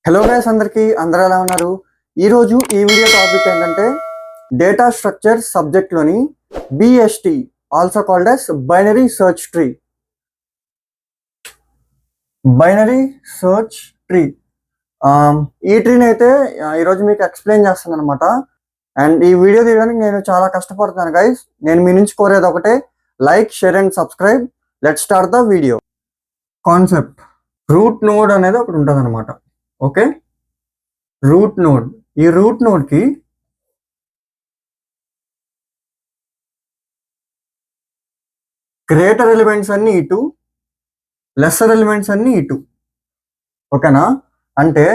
Hello guys, అందరూ ఎలా ఉన్నారు? ఈరోజు ఈ వీడియో టాపిక్ ఏంటంటే డేటా స్ట్రక్చర్ సబ్జెక్ట్లోని BST, also called as binary search tree. Binary search tree ఈ ట్రీని అయితే ఈరోజు మీకు ఎక్స్ప్లెయిన్ చేస్తాను అనమాట. అండ్ ఈ వీడియో తీయడానికి నేను చాలా కష్టపడుతున్నాను గైస్. నేను మీ నుంచి కోరేది ఒకటే, like, share and subscribe. Let start the video. Concept: root node అనేది ఒకటి ఉంటుంది అనమాట. Okay, root node. ఈ రూట్ నోడ్ కి గ్రేటర్ ఎలిమెంట్స్ అన్ని ఇటు, లెస్సర్ ఎలిమెంట్స్ అన్ని ఇటు. ఓకేనా? అంటే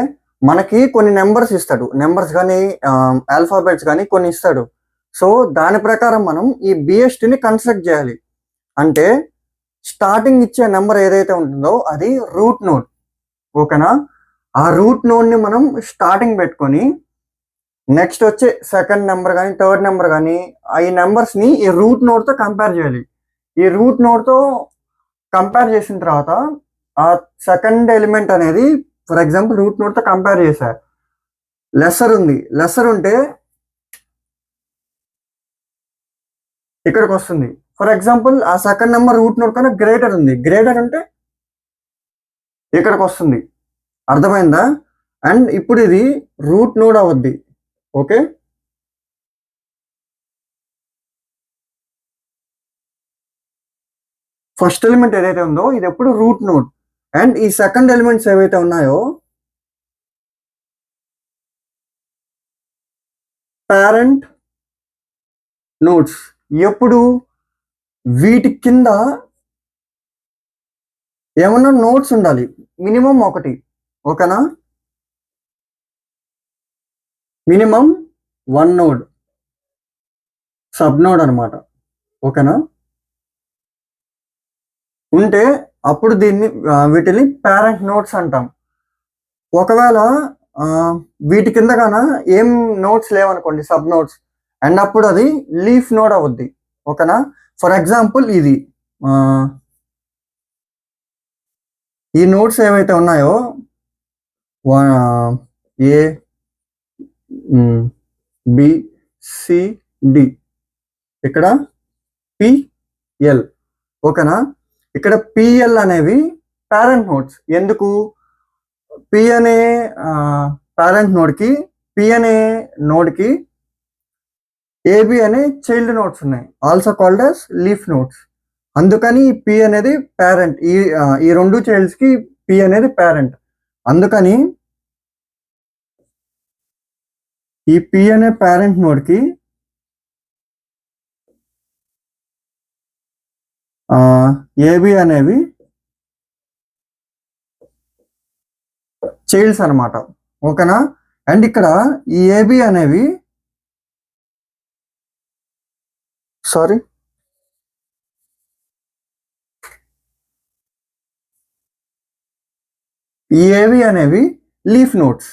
మనకి కొన్ని నెంబర్స్ ఇస్తాడు, నెంబర్స్ కానీ ఆల్ఫాబెట్స్ కానీ కొన్ని ఇస్తాడు. సో దాని ప్రకారం మనం ఈ బిఎస్టిని కన్స్ట్రక్ట్ చేయాలి. అంటే స్టార్టింగ్ ఇచ్చే నెంబర్ ఏదైతే ఉంటుందో అది రూట్ నోడ్. ఓకేనా? ఆ రూట్ నోడ్ని మనం స్టార్టింగ్ పెట్టుకొని నెక్స్ట్ వచ్చే సెకండ్ నెంబర్ కానీ థర్డ్ నెంబర్ కానీ ఈ నెంబర్స్ని ఈ రూట్ నోడ్తో కంపేర్ చేయాలి. ఈ రూట్ నోడ్తో కంపేర్ చేసిన తర్వాత ఆ సెకండ్ ఎలిమెంట్ అనేది, ఫర్ ఎగ్జాంపుల్ రూట్ నోడ్తో కంపేర్ చేశా, లెస్సర్ ఉంది. లెస్సర్ ఉంటే ఇక్కడికి వస్తుంది. ఫర్ ఎగ్జాంపుల్ ఆ సెకండ్ నెంబర్ రూట్ నోడ్ కన్నా గ్రేటర్ ఉంది. గ్రేటర్ ఉంటే ఇక్కడికి వస్తుంది. అర్థమైందా? అండ్ ఇప్పుడు ఇది రూట్ నోడ్ అవుద్ది. ఓకే, ఫస్ట్ ఎలిమెంట్ ఏదైతే ఉందో ఇది ఎప్పుడు రూట్ నోడ్. అండ్ ఈ సెకండ్ ఎలిమెంట్స్ ఏవైతే ఉన్నాయో పేరెంట్ నోడ్స్. ఎప్పుడు వీటి కింద ఏమన్నా నోడ్స్ ఉండాలి, మినిమం ఒకటి. ఓకేనా? మినిమం 1 నోడ్, సబ్ నోడ్ అనమాట. ఓకేనా? ఉంటే అప్పుడు వీటిని పేరెంట్ నోడ్స్ అంటాం. ఒకవేళ వీటి కింద కన్నా ఏం నోడ్స్ లేవనుకోండి, సబ్ నోడ్స్, అండ్ అప్పుడు అది లీఫ్ నోడ్ అవుద్ది. ఓకేనా? ఫర్ ఎగ్జాంపుల్ ఇది ఈ నోడ్స్ ఏవైతే ఉన్నాయో ఏ, బి, సి, డి, ఇక్కడ పిఎల్. ఓకేనా? ఇక్కడ పిఎల్ అనేవి పేరెంట్ నోడ్స్. ఎందుకు? పి అనే పేరెంట్ నోడ్కి, పి అనే నోడ్కి ఏబి అనే చైల్డ్ నోడ్స్ ఉన్నాయి, also called as leaf nodes. అందుకని పి అనేది పేరెంట్. ఈ రెండు చైల్డ్స్కి పి అనేది పేరెంట్. అందుకని ఈ పి అనే పేరెంట్ నోడ్కి ఏబి అనేవి చైల్డ్స్ అనమాట. ఓకేనా? అండ్ ఇక్కడ ఈ ఏబి అనేవి ఈ ఏవి అనేవి లీఫ్ నోడ్స్.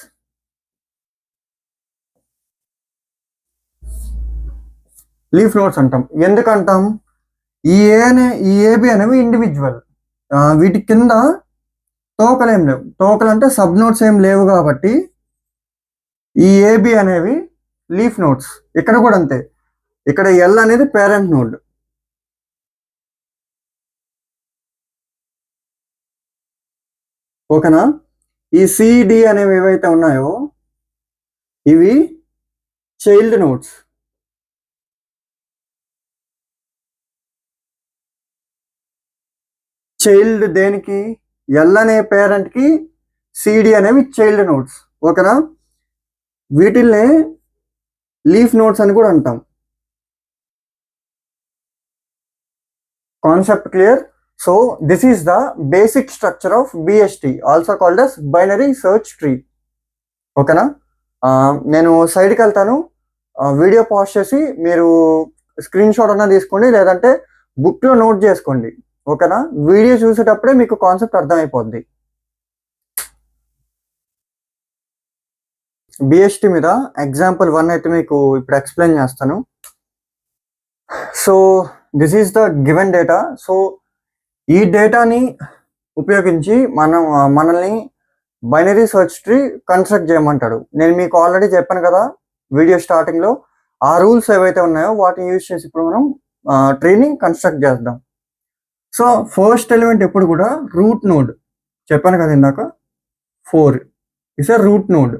లీఫ్ నోడ్స్ అంటాం. ఎందుకంటాం? ఈ ఏబి అనేవి ఇండివిజువల్. వీటి కింద తోకలు ఏం లేవు. తోకలు అంటే సబ్ నోడ్స్ ఏం లేవు కాబట్టి ఈ ఏబి అనేవి లీఫ్ నోడ్స్. ఇక్కడ కూడా అంతే. ఇక్కడ ఎల్ అనేది పేరెంట్ నోడ్. ఓకేనా? ఈ సిడి అనేవి ఏవైతే ఉన్నాయో ఇవి చైల్డ్ నోడ్స్. చైల్డ్ దేనికి? ఎల్ అనే పేరెంట్కి, సిడి అనేవి చైల్డ్ నోడ్స్. ఓకేనా? వీటిల్నే లీఫ్ నోడ్స్ అని కూడా అంటాం. Concept clear? So this is the basic structure of BST, also called as binary search tree. ఓకేనా? నేను సైడ్కి వెళ్తాను. వీడియో పాజ్ చేసి మీరు స్క్రీన్ షాట్ అన్నా తీసుకోండి, లేదంటే బుక్లో నోట్ చేసుకోండి. ఓకేనా? వీడియో చూసేటప్పుడే మీకు కాన్సెప్ట్ అర్థమైపోద్ది. బిఎస్టి మీద ఎగ్జాంపుల్ 1 అయితే మీకు ఇప్పుడు ఎక్స్ప్లెయిన్ చేస్తాను. So this is the given data. So ఈ డేటాని ఉపయోగించి మనల్ని బైనరీ సెర్చ్ ట్రీ కన్స్ట్రక్ట్ చేయమంటాడు. నేను మీకు ఆల్రెడీ చెప్పాను కదా వీడియో స్టార్టింగ్లో, ఆ రూల్స్ ఏవైతే ఉన్నాయో వాటిని యూజ్ చేసి ఇప్పుడు మనం ట్రీని కన్స్ట్రక్ట్ చేద్దాం. సో ఫస్ట్ ఎలిమెంట్ ఎప్పుడు కూడా రూట్ నోడ్, చెప్పాను కదా ఇందాక 4 ఇస్ ఎ రూట్ నోడ్.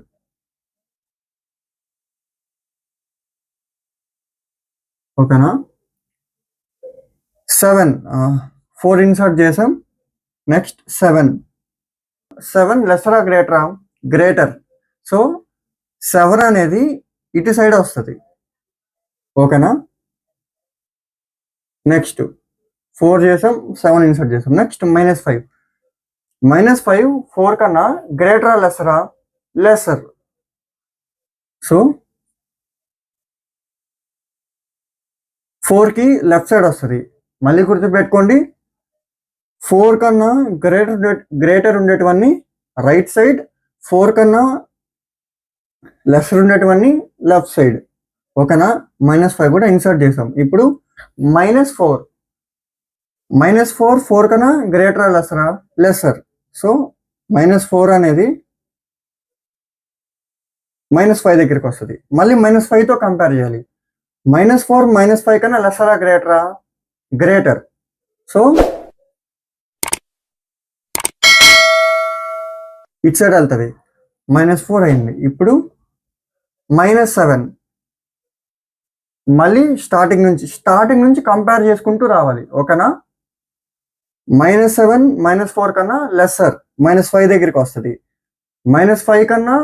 ఓకేనా? 7 4 ఇన్సర్ట్ చేసాం. నెక్స్ట్ 7 లెసరా గ్రేటరా? గ్రేటర్. సో 7 అనేది ఇటు సైడ్ వస్తుంది. ఓకేనా? నెక్స్ట్ 4 చేసాం, 7 ఇన్సర్ట్ చేసాం. నెక్స్ట్ -5 4 కన్నా గ్రేటరా లెసరా? లెసర్. సో 4కి లెఫ్ట్ సైడ్ వస్తుంది. మళ్ళీ గుర్తుపెట్టుకోండి, 4 కన్నా గ్రేటర్ ఉండేటివన్నీ రైట్ సైడ్, 4 కన్నా లెఫ్ట్ ఉండేటివన్నీ లెఫ్ట్ సైడ్. ఓకేనా? -5 కూడా ఇన్సర్ట్ చేసాం. ఇప్పుడు -4 4 కన్నా గ్రేటరా లెసరా? లెసర్. సో -4 అనేది -5 దగ్గరికి వస్తుంది. మళ్ళీ -5తో కంపేర్ చేయాలి. -4 -5 కన్నా లెసరా గ్రేటరా? గ్రేటర్. సో ఇటు సైడ్ వెళ్తుంది. -4 అయింది. ఇప్పుడు -7 మళ్ళీ స్టార్టింగ్ నుంచి కంపేర్ చేసుకుంటూ రావాలి. ఓకేనా? -7 -4 కన్నా లెసర్, -5 దగ్గరికి వస్తుంది. -5 కన్నా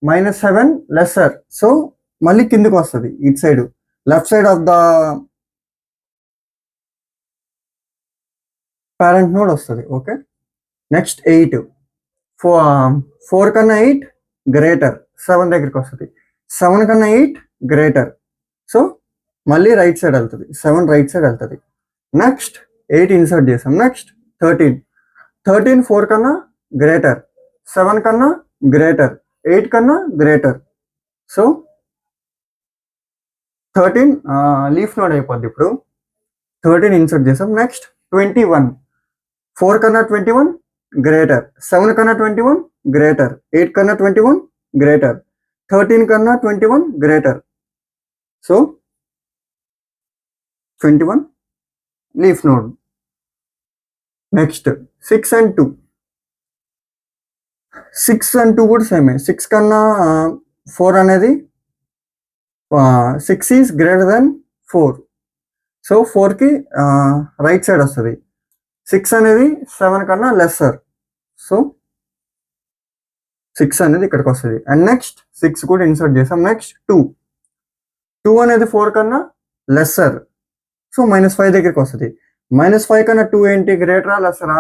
-7 లెసర్. సో మళ్ళీ కిందకి వస్తుంది. ఇటు side left side of the parent node వస్తుంది. ఓకే. నెక్స్ట్ 8 4 కన్నా 8 గ్రేటర్, 7 దగ్గరికి వస్తుంది. 7 కన్నా 8 గ్రేటర్. సో మళ్ళీ రైట్ సైడ్ వెళ్తుంది. 7 రైట్ సైడ్ వెళ్తుంది. నెక్స్ట్ 8 ఇన్సర్ట్ చేసాం. నెక్స్ట్ 13 4 కన్నా గ్రేటర్, 7 కన్నా గ్రేటర్, 8 కన్నా గ్రేటర్. సో 13 లీఫ్ నోడ్ అయిపోద్ది. ఇప్పుడు 13 ఇన్సర్ట్ చేసాం. నెక్స్ట్ 21 4 కన్నా 21 గ్రేటర్, 7 కన్నా 21 గ్రేటర్, 8 కన్నా 21 గ్రేటర్, 13 కన్నా 21 greater. So 21 leaf node. Next 6 and 2 కూడా సేమే. 6 కన్నా 4 అనేది 6 ఈజ్ గ్రేటర్ దెన్ 4. సో 4కి రైట్ సైడ్ వస్తుంది. 6 అనేది 7 కన్నా లెస్సర్. సో 6 అనేది ఇక్కడికి వస్తుంది. అండ్ నెక్స్ట్ 6 కూడా ఇన్సర్ట్ చేసాం. నెక్స్ట్ 2 అనేది 4 కన్నా లెస్సర్. సో -5 దగ్గరికి వస్తుంది. -5 కన్నా 2 ఏంటి? గ్రేటరా లెస్సరా?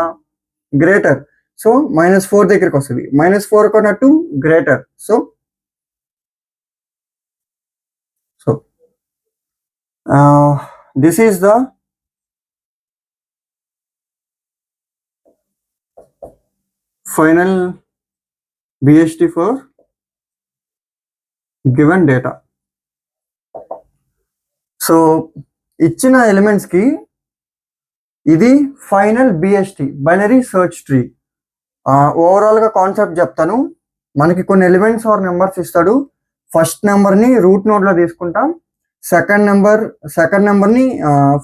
గ్రేటర్. సో -4 దగ్గరికి వస్తుంది. -4 కన్నా 2 greater. So this is the final BST for given data. So ఇచ్చిన ఎలిమెంట్స్ కి ఇది final BST, binary search tree. Overall గా కాన్సెప్ట్ చెప్తాను. మనకి కొన్ని ఎలిమెంట్స్ ఆర్ నెంబర్స్ ఇస్తాడు. ఫస్ట్ నెంబర్ని రూట్ నోడ్ లో తీసుకుంటాం. సెకండ్ నెంబర్ని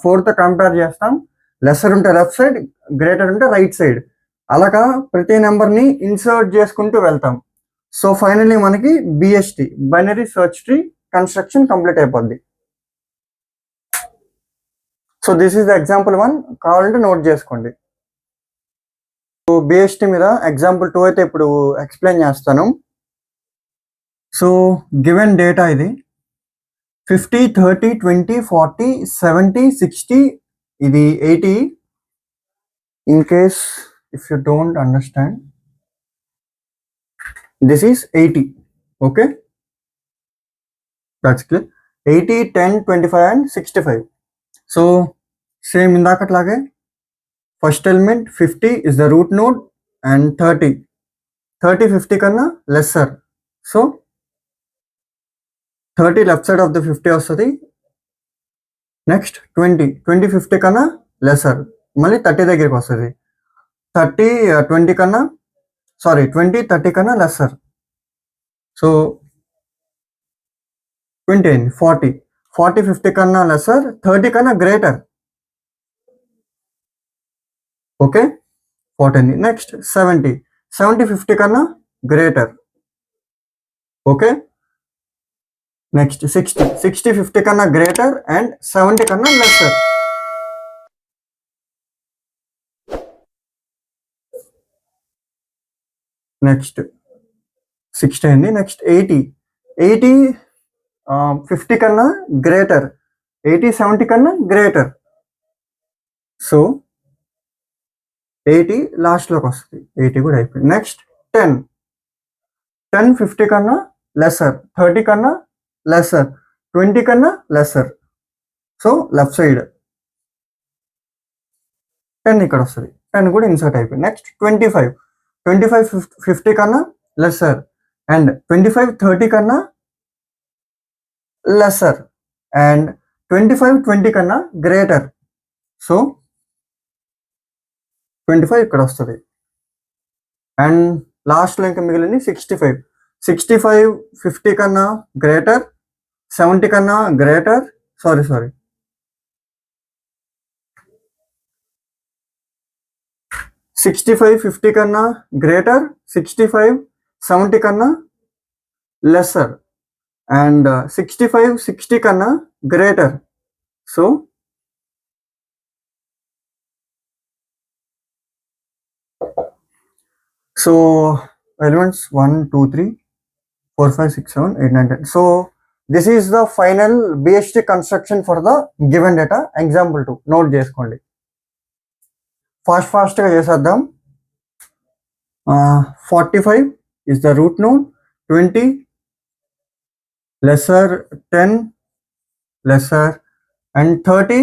4తో కంపేర్ చేస్తాం. లెస్సర్ ఉంటే లెఫ్ట్ సైడ్, గ్రేటర్ ఉంటే రైట్ సైడ్. అలాగా ప్రతి నెంబర్ని ఇన్సర్ట్ చేసుకుంటూ వెళ్తాం. సో ఫైనల్లీ మనకి BST, binary search tree construction complete అయిపోద్ది. So this is the example 1. కావాలంటే నోట్ చేసుకోండి. సో BST మీద ఎగ్జాంపుల్ 2 అయితే ఇప్పుడు ఎక్స్ప్లెయిన్ చేస్తాను. సో గివెన్ డేటా ఇది 50, 30, 20, 40, 70, 60, ఇది 80. In case if you don't understand, this is 80. Okay, that's clear. 80, 10, 25 and 65. So same ఇందాకట్లాగే first element 50 is the root node and 30 50 కన్నా lesser. So 30 left side of the 50 వస్తుంది. Next 20 50 కన్నా lesser, మళ్ళీ 30 దగ్గరికి వస్తుంది. 30 20 కన్నా సారీ 20 30 కన్నా లెస్సర్. సో 20 అయింది. 40 50 కన్నా లెస్సర్, 30 కన్నా గ్రేటర్. ఓకే, 40 అయింది. నెక్స్ట్ 70 50 కన్నా గ్రేటర్. ఓకే, నెక్స్ట్ 60 50 కన్నా గ్రేటర్ అండ్ 70 కన్నా లెస్సర్. నెక్స్ట్ 60 అయింది. నెక్స్ట్ 80 50 కన్నా గ్రేటర్, 70 కన్నా గ్రేటర్. సో 80 లాస్ట్లోకి వస్తుంది. 80 కూడా అయిపోయింది. నెక్స్ట్ 10 50 కన్నా లెస్సర్, 30 కన్నా లెస్సర్, 20 కన్నా లెస్సర్. సో లెఫ్ట్ సైడ్ 10 ఇక్కడ వస్తుంది. 10 కూడా ఇన్సర్ట్ అయిపోయింది. నెక్స్ట్ 25 50 కన్నా లెస్సర్ అండ్ 25 30 కన్నా లెస్సర్ అండ్ 25 20 కన్నా గ్రేటర్. సో 25 ఇక్కడ వస్తుంది. అండ్ లాస్ట్లో ఇంకా మిగిలింది 65 50 కన్నా గ్రేటర్, 70 కన్నా గ్రేటర్, సారీ 65 50 కన్నా గ్రేటర్, 65 70 కన్నా లెస్సర్ అండ్ 65 60 కన్నా greater. So elements 1 2 3 4 5 6 7 8 9 10. So this is the final BHT construction for the given data. Example 2 note చేసుకోండి. ఫాస్ట్గా చేసేద్దాం. 45 is the root node, 20 lesser, 10 lesser and 30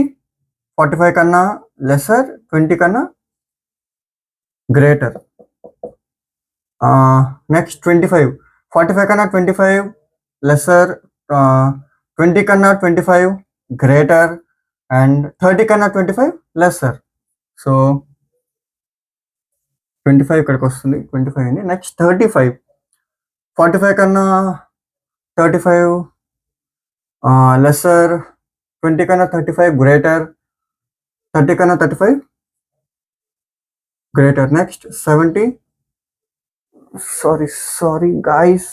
45 కన్నా lesser, 20 కన్నా greater. నెక్స్ట్ 25 45 కన్నా 25 lesser, 20 కన్నా 25 greater and 30 కన్నా 25 lesser. So 25 ఇక్కడికి వస్తుంది. 25 అయింది. నెక్స్ట్ 35 45 కన్నా 35 లెస్సర్, 20 కన్నా 35 గ్రేటర్, 30 కన్నా 35 గ్రేటర్. నెక్స్ట్ 70 సారీ గాయస్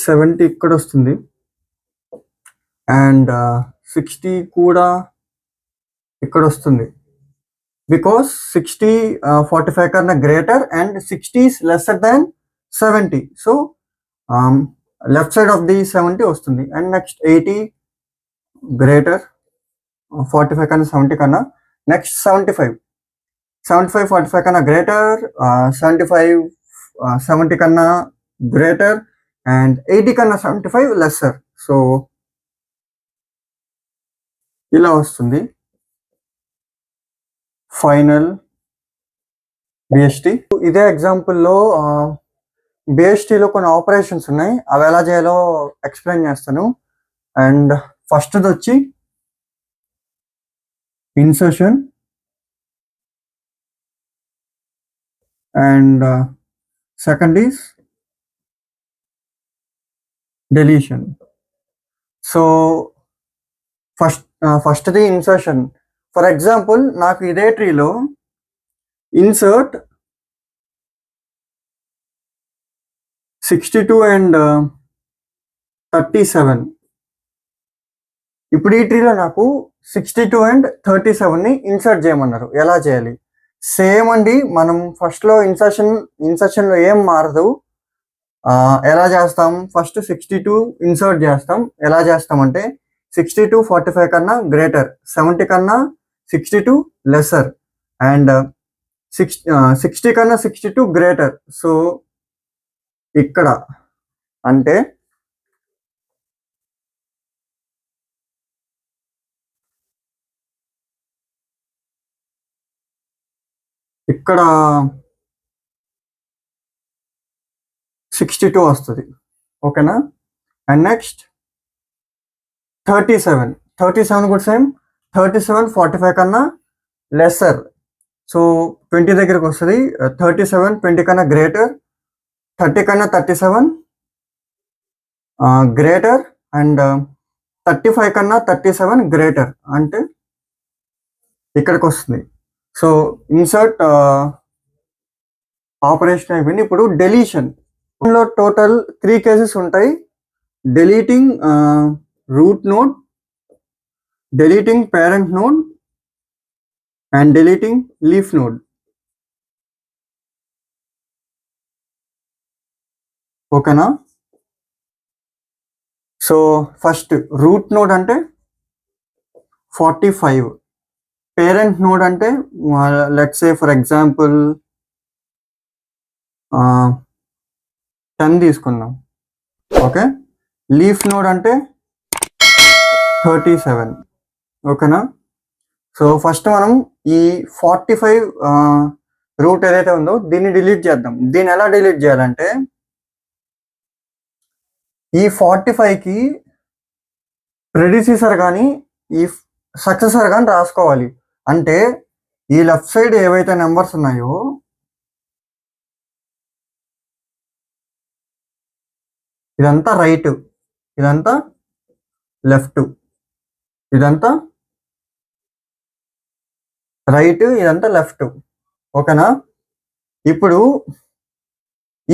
70 ఇక్కడ వస్తుంది అండ్ 60 కూడా ఇక్కడ వస్తుంది. బికాస్ 60 45 కన్నా greater and 60 is lesser than 70. So left side of the 70 వస్తుంది. అండ్ నెక్స్ట్ 80 గ్రేటర్, 45 కన్నా 70 కన్నా. నెక్స్ట్ 75 45 కన్నా గ్రేటర్, 75 70 కన్నా గ్రేటర్ అండ్ 80 కన్నా 75 లెస్సర్. సో ఇలా వస్తుంది ఫైనల్ బిఎస్టి. ఇదే ఎగ్జాంపుల్లో బిఎస్టిలో కొన్ని ఆపరేషన్స్ ఉన్నాయి, అవి ఎలా చేయాలో ఎక్స్ప్లెయిన్ చేస్తాను. అండ్ ఫస్ట్ది వచ్చి insertion and second is deletion. So ఫస్ట్ది ఇన్సర్షన్. ఫర్ ఎగ్జాంపుల్ నాకు ఇదే ట్రీలో ఇన్సర్ట్ 62 అండ్ 37. ఇప్పుడు ఈ ట్రీలో నాకు 62 అండ్ 37ని ఇన్సర్ట్ చేయమన్నారు. ఎలా చేయాలి? సేమ్ అండి, మనం ఫస్ట్లో ఇన్సర్షన్లో ఏం మారదు. ఎలా చేస్తాం? ఫస్ట్ 62 ఇన్సర్ట్ చేస్తాం. ఎలా చేస్తామంటే 62 45 కన్నా గ్రేటర్, 70 కన్నా 62 లెస్సర్ అండ్ 60 కన్నా 62 గ్రేటర్. సో ఇక్కడ అంటే ఇక్కడ 62 వస్తుంది. ఓకేనా? అండ్ నెక్స్ట్ 37 కూడా సేమ్. 37 45 కన్నా లెస్సర్ సో 20 దగ్గరకు వస్తుంది. 37 20 కన్నా గ్రేటర్, 30 కన్నా 37 గ్రేటర్, అండ్ 35 కన్నా 37 గ్రేటర్ అంటే ఇక్కడికి వస్తుంది. సో ఇన్సర్ట్ ఆపరేషన్ అయిపోయింది. ఇప్పుడు డెలీషన్ లో టోటల్ 3 కేసెస్ ఉంటాయి. Deleting root node, deleting parent node and deleting leaf node. ఓకేనా? సో ఫస్ట్ రూట్ నోడ్ అంటే 45, పేరెంట్ నోడ్ అంటే లెట్స్ సే ఫర్ ఎగ్జాంపుల్ 10 తీసుకుందాం. ఓకే, లీఫ్ నోడ్ అంటే 37. ఓకేనా? సో ఫస్ట్ మనం ఈ 45 రూట్ ఏదైతే ఉందో దీన్ని డిలీట్ చేద్దాం. దీన్ని ఎలా డిలీట్ చేయాలంటే ఈ 45కి ప్రెడిసీసర్ కానీ ఈ సక్సెసర్ కానీ రాసుకోవాలి. అంటే ఈ లెఫ్ట్ సైడ్ ఏవైతే నెంబర్స్ ఉన్నాయో ఇదంతా రైట్, ఇదంతా లెఫ్ట్, ఇదంతా రైట్, ఇదంతా లెఫ్ట్. ఓకేనా? ఇప్పుడు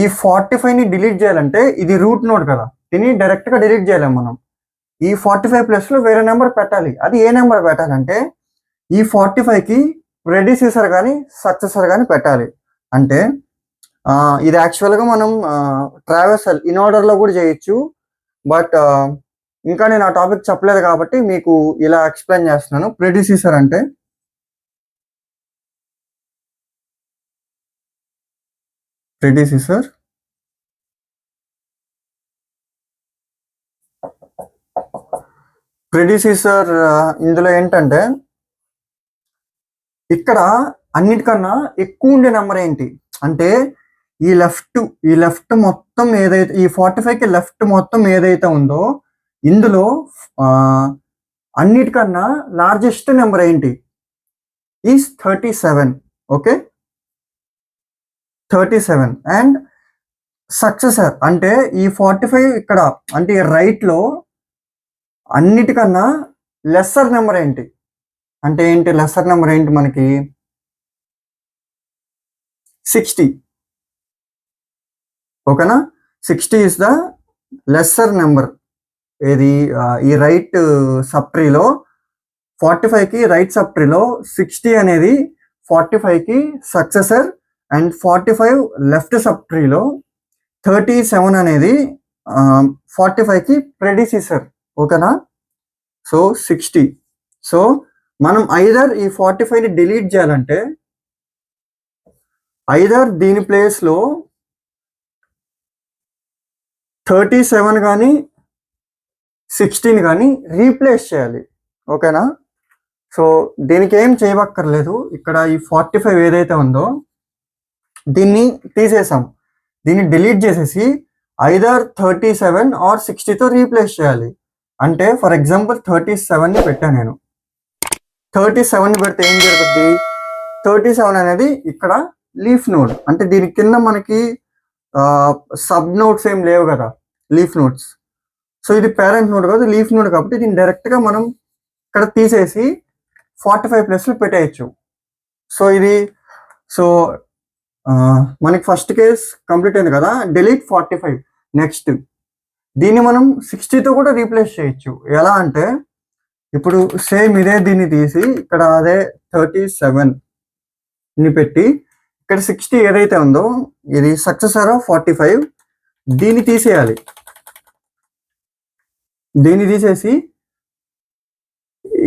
ఈ 45ని డిలీట్ చేయాలంటే ఇది రూట్ నోడ్ కదా, దీన్ని డైరెక్ట్గా డిలీట్ చేయలేం మనం. ఈ 45 ప్లస్లో వేరే నెంబర్ పెట్టాలి. అది ఏ నెంబర్ పెట్టాలంటే ఈ 45కి ప్రెడిసీసర్ కానీ సక్సెసర్ కానీ పెట్టాలి. అంటే ఇది యాక్చువల్గా మనం ట్రావెర్సల్ ఇన్ ఆర్డర్లో కూడా చేయొచ్చు. బట్ ఇంకా నేను ఆ టాపిక్ చెప్పలేదు కాబట్టి మీకు ఇలా ఎక్స్ప్లెయిన్ చేస్తున్నాను. ప్రెడిసీసర్ అంటే ప్రెడిసీసర్ ఇందులో ఏంటంటే ఇక్కడ అన్నిటికన్నా ఎక్కువ ఉండే నెంబర్ ఏంటి అంటే ఈ లెఫ్ట్ మొత్తం ఏదైతే ఈ 45కి లెఫ్ట్ మొత్తం ఏదైతే ఉందో ఇందులో అన్నిటికన్నా లార్జెస్ట్ నెంబర్ ఏంటి ఈస్ 37. ఓకే, 37. అండ్ సక్సెసర్ అంటే ఈ 45 ఇక్కడ అంటే రైట్ లో అన్నిటికన్నా లెస్సర్ నెంబర్ ఏంటి అంటే ఏంటి లెస్సర్ నెంబర్ ఏంటి మనకి 60. ఓకేనా? 60 ఇస్ ద లెస్సర్ నెంబర్. ఏది ఈ రైట్ సబ్ ట్రీలో 45కి రైట్ సబ్ ట్రీలో 60 అనేది 45కి సక్సెసర్ అండ్ 45 లెఫ్ట్ సబ్ ట్రీలో 37 అనేది 45కి ప్రెడిసీసర్. ఓకేనా? సో 60. సో మనం ఐదర్ ఈ 45ని డిలీట్ చేయాలంటే ఐదర్ దీని ప్లేస్లో 37 కానీ 16 కానీ రీప్లేస్ చేయాలి. ఓకేనా? సో దీనికి ఏం చేయక్కర్లేదు. ఇక్కడ ఈ 45 ఏదైతే ఉందో దీన్ని తీసేసాం, దీన్ని డిలీట్ చేసేసి ఐదర్ 37 ఆర్ 60తో రీప్లేస్ చేయాలి. అంటే ఫర్ ఎగ్జాంపుల్ 37ని పెట్టాను నేను. 37 పెడితే ఏం జరుగుతుంది? 37 అనేది ఇక్కడ లీఫ్ నోడ్. అంటే దీని కింద మనకి సబ్ నోడ్స్ ఏం లేవు కదా, లీఫ్ నోడ్స్. సో ఇది పేరెంట్ నోడ్ కాదు, లీఫ్ నోడ్ కాబట్టి దీన్ని డైరెక్ట్గా మనం ఇక్కడ తీసేసి 45 ప్లస్లో పెట్టేయచ్చు. సో ఇది మనకి ఫస్ట్ కేస్ కంప్లీట్ అయింది కదా, డిలీట్ 45. నెక్స్ట్ దీన్ని మనం 60తో కూడా రీప్లేస్ చేయొచ్చు. ఎలా అంటే ఇప్పుడు సేమ్ ఇదే దీన్ని తీసి ఇక్కడ అదే 37ని పెట్టి ఇక్కడ 60 ఏదైతే ఉందో ఇది సక్సెసర్ ఆఫ్ 45, దీన్ని తీసేయాలి. దీన్ని తీసేసి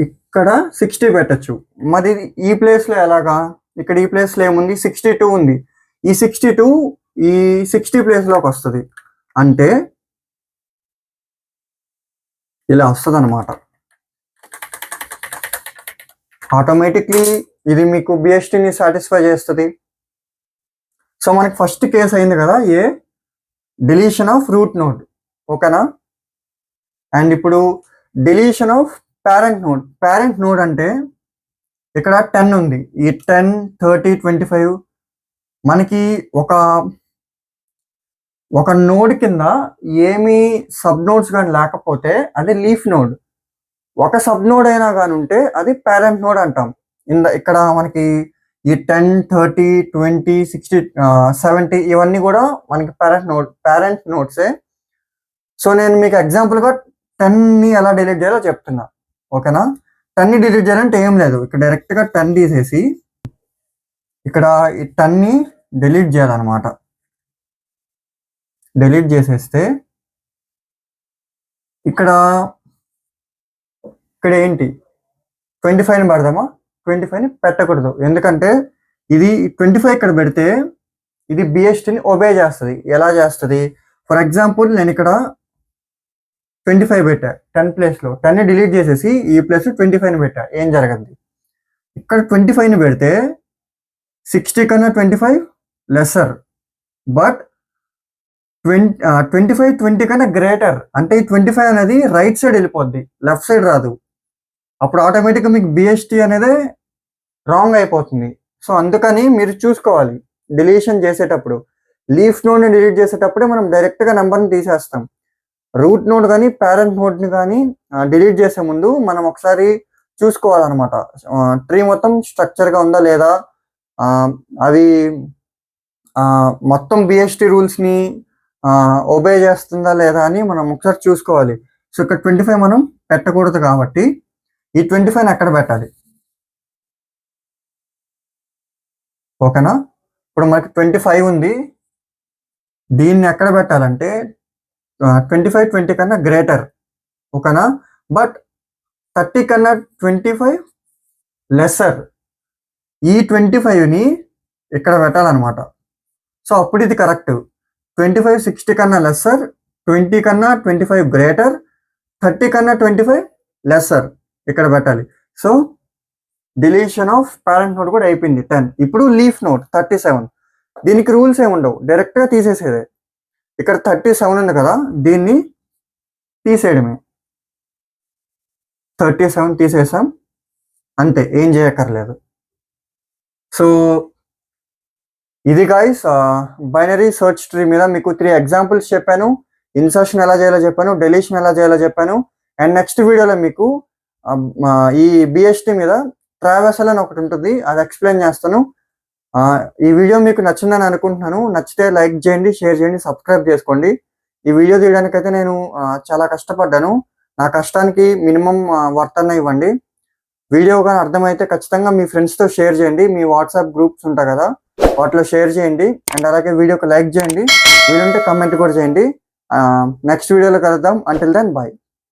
ఇక్కడ 60 పెట్టచ్చు. మరి ఈ ప్లేస్లో ఎలాగా? ఇక్కడ ఈ ప్లేస్లో ఏముంది? 62 ఉంది. ఈ 62 ఈ 60 ప్లేస్లోకి వస్తుంది. అంటే ఇలా వస్తుంది అనమాట. ఆటోమేటిక్లీ ఇది మీకు బిఎస్టీని సాటిస్ఫై చేస్తుంది. సో మనకి ఫస్ట్ కేసు అయింది కదా, ఏ డిలీషన్ ఆఫ్ రూట్ నోడ్. ఓకేనా? అండ్ ఇప్పుడు deletion of parent node. Parent node అంటే ఇక్కడ 10 ఉంది. ఈ 10, 30, 25 మనకి ఒక నోడ్ కింద ఏమి సబ్ నోడ్స్ కానీ లేకపోతే అది లీఫ్ నోడ్. ఒక సబ్ నోడ్ అయినా కానీ ఉంటే అది పేరెంట్ నోడ్ అంటాం. ఇక్కడ మనకి ఈ 10, 30, 20, 60, 70 ఇవన్నీ కూడా మనకి పేరెంట్ నోడ్సే. సో నేను మీకు ఎగ్జాంపుల్గా 10ని ఎలా డిలీట్ చేయాలో చెప్తున్నా, ఓకేనా? 10ని డిలీట్ చేయాలంటే ఏం లేదు, ఇక్కడ డైరెక్ట్గా 10 తీసేసి ఇక్కడ ఈ 10ని డిలీట్ చేయాలన్నమాట. డిలీట్ చేసేస్తే ఇక్కడ ఏంటి 25ని పెడదామా? 25ని పెట్టకూడదు, ఎందుకంటే ఇది 25 ఇక్కడ పెడితే ఇది బిఎస్టీని ఒబే చేస్తుంది. ఎలా చేస్తుంది? ఫర్ ఎగ్జాంపుల్ నేను ఇక్కడ 25 పెట్టా 10 ప్లేస్లో, 10ని డిలీట్ చేసేసి ఈ ప్లేస్ 25ని పెట్టా, ఏం జరగదు. ఇక్కడ 25ని పెడితే 60 కన్నా 25 లెస్సర్, బట్ 25 20 కన్నా గ్రేటర్. అంటే ఈ 25 అనేది రైట్ సైడ్ వెళ్ళిపోద్ది, లెఫ్ట్ సైడ్ రాదు. అప్పుడు ఆటోమేటిక్గా మీకు బిఎస్టీ అనేది రాంగ్ అయిపోతుంది. సో అందుకని మీరు చూసుకోవాలి డిలీషన్ చేసేటప్పుడు. లీఫ్ నోడ్ని డిలీట్ చేసేటప్పుడే మనం డైరెక్ట్గా నెంబర్ని తీసేస్తాం. రూట్ నోడ్ కానీ పేరెంట్ నోడ్ని కానీ డిలీట్ చేసే ముందు మనం ఒకసారి చూసుకోవాలన్నమాట. ట్రీ మొత్తం స్ట్రక్చర్గా ఉందా లేదా, అవి మొత్తం బిఎస్టీ రూల్స్ని ఒబే చేస్తుందా లేదా అని మనం ఒకసారి చూసుకోవాలి. సో ఇక్కడ 25 మనం పెట్టకూడదు కాబట్టి ఈ 25ని ఎక్కడ పెట్టాలి, ఓకేనా? ఇప్పుడు మనకి 25 ఉంది, దీన్ని ఎక్కడ పెట్టాలంటే 25 20 కన్నా గ్రేటర్, ఓకేనా? బట్ 30 కన్నా 25 లెస్సర్. ఈ 25ని ఇక్కడ పెట్టాలన్నమాట. సో అప్పుడు ఇది కరెక్ట్. 25 60 కన్నా లెస్సర్, 20 కన్నా 25 గ్రేటర్, 30 కన్నా 25 లెస్సర్ ఇక్కడ పెట్టాలి. So deletion of parent node కూడా అయిపోయింది 10. ఇప్పుడు లీఫ్ నోడ్ 37. దీనికి రూల్స్ ఏమి ఉండవు, డైరెక్ట్గా తీసేసేదే. ఇక్కడ 37 ఉంది కదా, దీన్ని తీసేయడమే. 37 తీసేసాం, అంతే, ఏం చేయక్కర్లేదు. సో ఇది గాయస్ బైనరీ సర్చ్ ట్రీ మీద మీకు 3 ఎగ్జాంపుల్స్ చెప్పాను. ఇన్సర్షన్ ఎలా చేయాలో చెప్పాను, డెలీషన్ ఎలా చేయాలో చెప్పాను. అండ్ నెక్స్ట్ వీడియోలో మీకు ఈ బిఎస్టీ మీద ట్రావెర్సల్ అని ఒకటి ఉంటుంది, అది ఎక్స్ప్లెయిన్ చేస్తాను. ఈ వీడియో మీకు నచ్చిందని అనుకుంటున్నాను. నచ్చితే లైక్ చేయండి, షేర్ చేయండి, సబ్స్క్రైబ్ చేసుకోండి. ఈ వీడియో తీయడానికైతే నేను చాలా కష్టపడ్డాను. నా కష్టానికి మినిమం వర్త్ అన్న ఇవ్వండి. వీడియో కానీ అర్థమైతే ఖచ్చితంగా మీ ఫ్రెండ్స్తో షేర్ చేయండి. మీ వాట్సాప్ గ్రూప్స్ ఉంటాయి కదా, వాటిలో షేర్ చేయండి. అండ్ అలాగే వీడియోకి లైక్ చేయండి, వీలుంటే కమెంట్ కూడా చేయండి. నెక్స్ట్ వీడియోలో కలుద్దాం. Until then bye.